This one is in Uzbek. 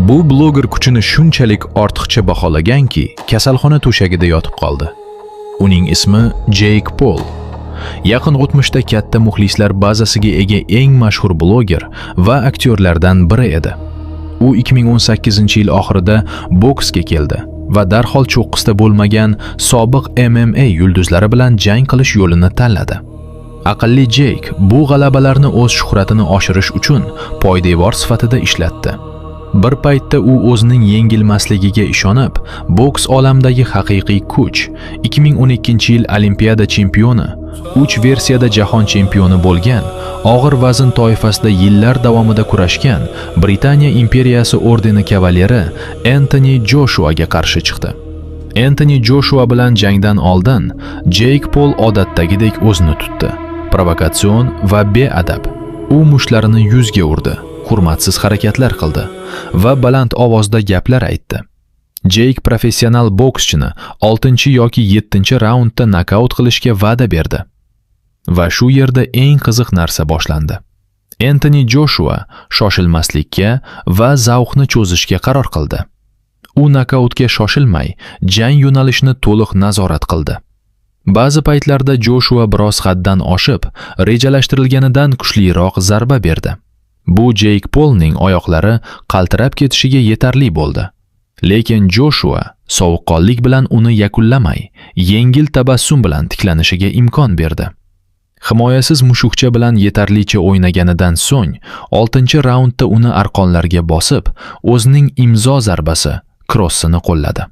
Bu bloger kuchini shunchalik ortiqcha baholaganki, kasalxona to'shagida yotib qoldi. Uning ismi Jake Paul. Yaqin o'tmishda katta muxlislar bazasiga ega eng mashhur bloger va aktyorlardan biri edi. U 2018-yil oxirida boksga keldi va darhol cho'qqisda bo'lmagan sobiq MMA yulduzlari bilan jang qilish yo'lini tanladi. Aqlli Jake bu g'alabalarni o'z shuhratini oshirish uchun poydevor sifatida ishlatdi. Bir paytda u o'zining yengilmasligiga ishonib, boks olamidagi haqiqiy kuch, 2012-yil Olimpiada chempioni, 3 versiyada jahon chempioni bo'lgan, og'ir vazn toifasida yillar davomida kurashgan Britaniya imperiyasi ordeni kavaleri Anthony Joshuaga qarshi chiqdi. Anthony Joshua bilan jangdan oldin Jake Paul odatdagidek o'zini tutdi. Provokatsion va beadab. U mushtlarini yuzga urdi, hurmatsiz harakatlar qildi va baland ovozda gaplar aytdi. Jake professional bokschini 6 yoki 7 raundda nokaut qilishga va'da berdi. Va shu yerda eng qiziq narsa boshlandi. Anthony Joshua shoshilmaslikka va zavqni cho'zishga qaror qildi. U nokautga shoshilmay, jang yo'nalishini to'liq nazorat qildi. Ba'zi paytlarda Joshua biroz haddan oshib, rejalashtirilganidan kuchliroq zarba berdi. Bu Jake Paulning oyoqlari qaltirab ketishiga yetarli bo'ldi. Lekin Joshua sovuqqonlik bilan uni yakunlamay, yengil tabassum bilan tiklanishiga imkon berdi. Himoyasiz mushukcha bilan yetarlicha o'ynaganidan so'ng, 6-raundda uni arqonlarga bosib, o'zining imzo zarbasi krossini qo'lladi.